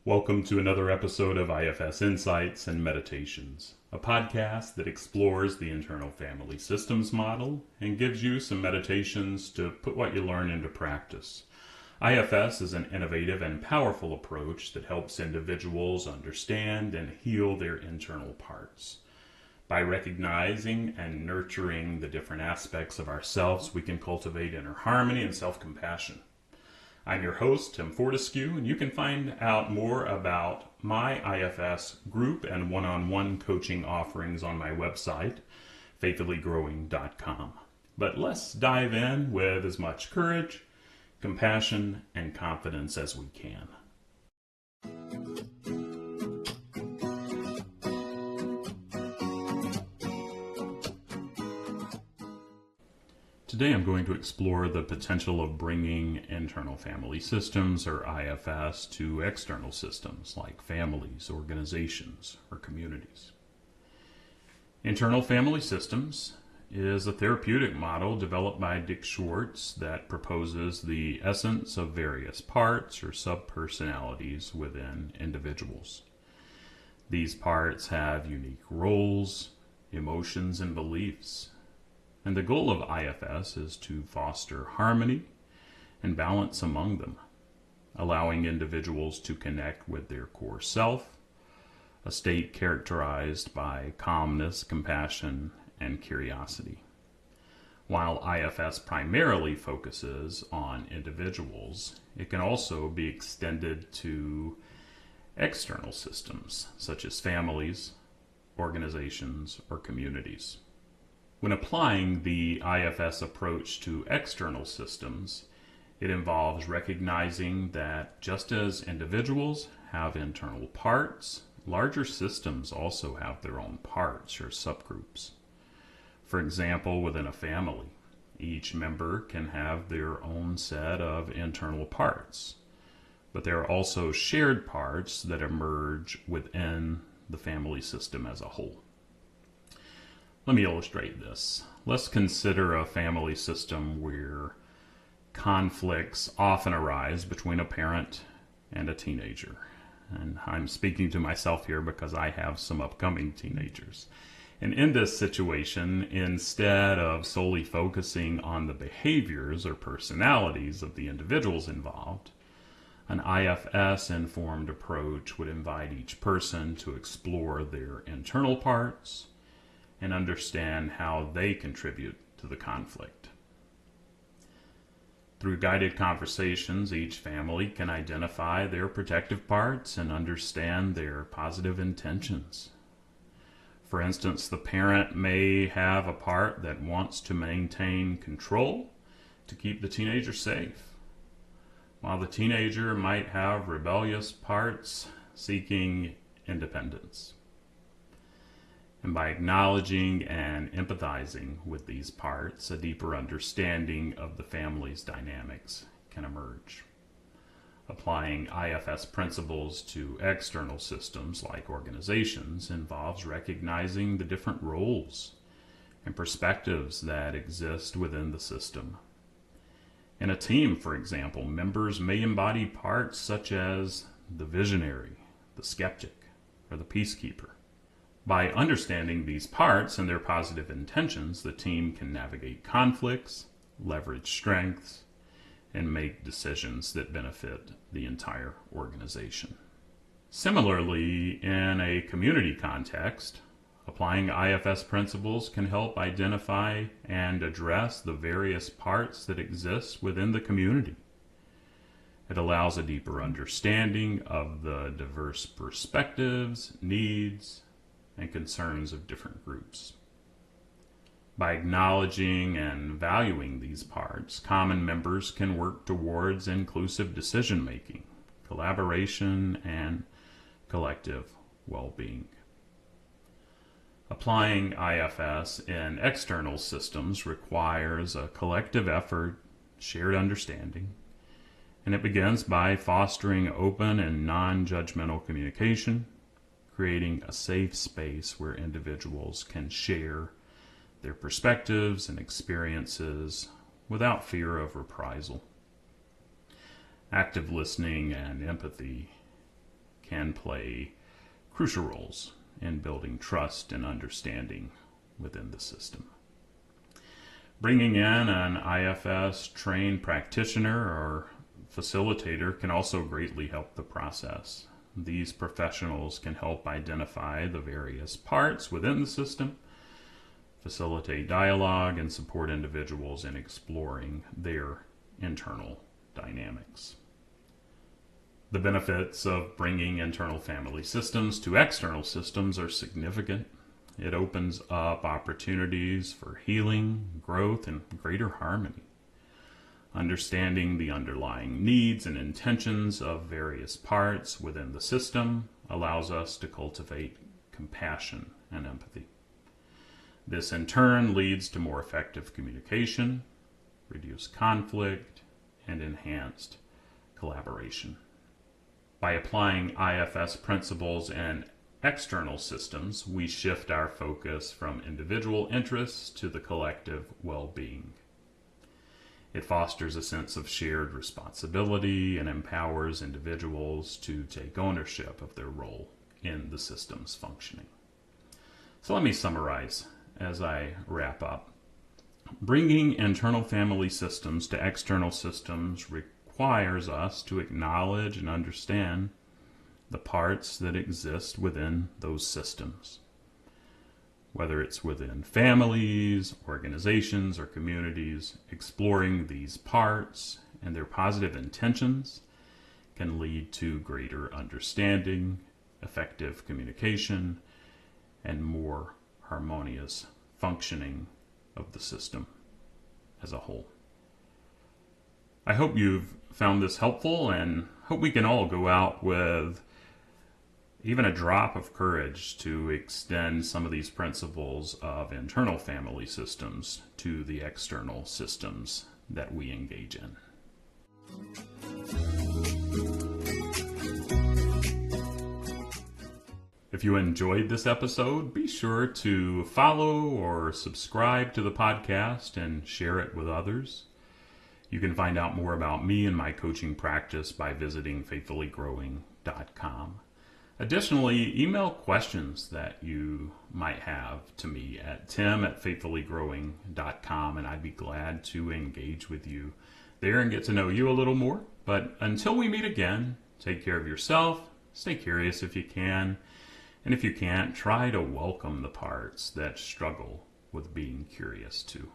Welcome to another episode of IFS Insights and Meditations, a podcast that explores the internal family systems model and gives you some meditations to put what you learn into practice. IFS is an innovative and powerful approach that helps individuals understand and heal their internal parts. By recognizing and nurturing the different aspects of ourselves, we can cultivate inner harmony and self-compassion. I'm your host, Tim Fortescue, and you can find out more about my IFS group and one-on-one coaching offerings on my website, faithfullygrowing.com. But let's dive in with as much courage, compassion, and confidence as we can. Today I'm going to explore the potential of bringing internal family systems, or IFS, to external systems like families, organizations, or communities. Internal family systems is a therapeutic model developed by Dick Schwartz that proposes the essence of various parts or subpersonalities within individuals. These parts have unique roles, emotions, and beliefs. And the goal of IFS is to foster harmony and balance among them, allowing individuals to connect with their core self, a state characterized by calmness, compassion, and curiosity. While IFS primarily focuses on individuals, it can also be extended to external systems, such as families, organizations, or communities. When applying the IFS approach to external systems, it involves recognizing that just as individuals have internal parts, larger systems also have their own parts or subgroups. For example, within a family, each member can have their own set of internal parts, but there are also shared parts that emerge within the family system as a whole. Let me illustrate this. Let's consider a family system where conflicts often arise between a parent and a teenager. And I'm speaking to myself here because I have some upcoming teenagers. And in this situation, instead of solely focusing on the behaviors or personalities of the individuals involved, an IFS-informed approach would invite each person to explore their internal parts and understand how they contribute to the conflict. Through guided conversations, each family can identify their protective parts and understand their positive intentions. For instance, the parent may have a part that wants to maintain control to keep the teenager safe, while the teenager might have rebellious parts seeking independence. And by acknowledging and empathizing with these parts, a deeper understanding of the family's dynamics can emerge. Applying IFS principles to external systems like organizations involves recognizing the different roles and perspectives that exist within the system. In a team, for example, members may embody parts such as the visionary, the skeptic, or the peacekeeper. By understanding these parts and their positive intentions, the team can navigate conflicts, leverage strengths, and make decisions that benefit the entire organization. Similarly, in a community context, applying IFS principles can help identify and address the various parts that exist within the community. It allows a deeper understanding of the diverse perspectives, needs, and concerns of different groups. By acknowledging and valuing these parts, common members can work towards inclusive decision-making, collaboration, and collective well-being. Applying IFS in external systems requires a collective effort, shared understanding, and it begins by fostering open and non-judgmental communication, creating a safe space where individuals can share their perspectives and experiences without fear of reprisal. Active listening and empathy can play crucial roles in building trust and understanding within the system. Bringing in an IFS trained practitioner or facilitator can also greatly help the process. These professionals can help identify the various parts within the system, facilitate dialogue, and support individuals in exploring their internal dynamics. The benefits of bringing internal family systems to external systems are significant. It opens up opportunities for healing, growth, and greater harmony. Understanding the underlying needs and intentions of various parts within the system allows us to cultivate compassion and empathy. This in turn leads to more effective communication, reduced conflict, and enhanced collaboration. By applying IFS principles in external systems, we shift our focus from individual interests to the collective well-being. It fosters a sense of shared responsibility and empowers individuals to take ownership of their role in the system's functioning. So let me summarize as I wrap up. Bringing internal family systems to external systems requires us to acknowledge and understand the parts that exist within those systems. Whether it's within families, organizations, or communities, exploring these parts and their positive intentions can lead to greater understanding, effective communication, and more harmonious functioning of the system as a whole. I hope you've found this helpful and hope we can all go out with even a drop of courage to extend some of these principles of internal family systems to the external systems that we engage in. If you enjoyed this episode, be sure to follow or subscribe to the podcast and share it with others. You can find out more about me and my coaching practice by visiting faithfullygrowing.com. Additionally, email questions that you might have to me at tim@faithfullygrowing.com, and I'd be glad to engage with you there and get to know you a little more. But until we meet again, take care of yourself, stay curious if you can, and if you can't, try to welcome the parts that struggle with being curious too.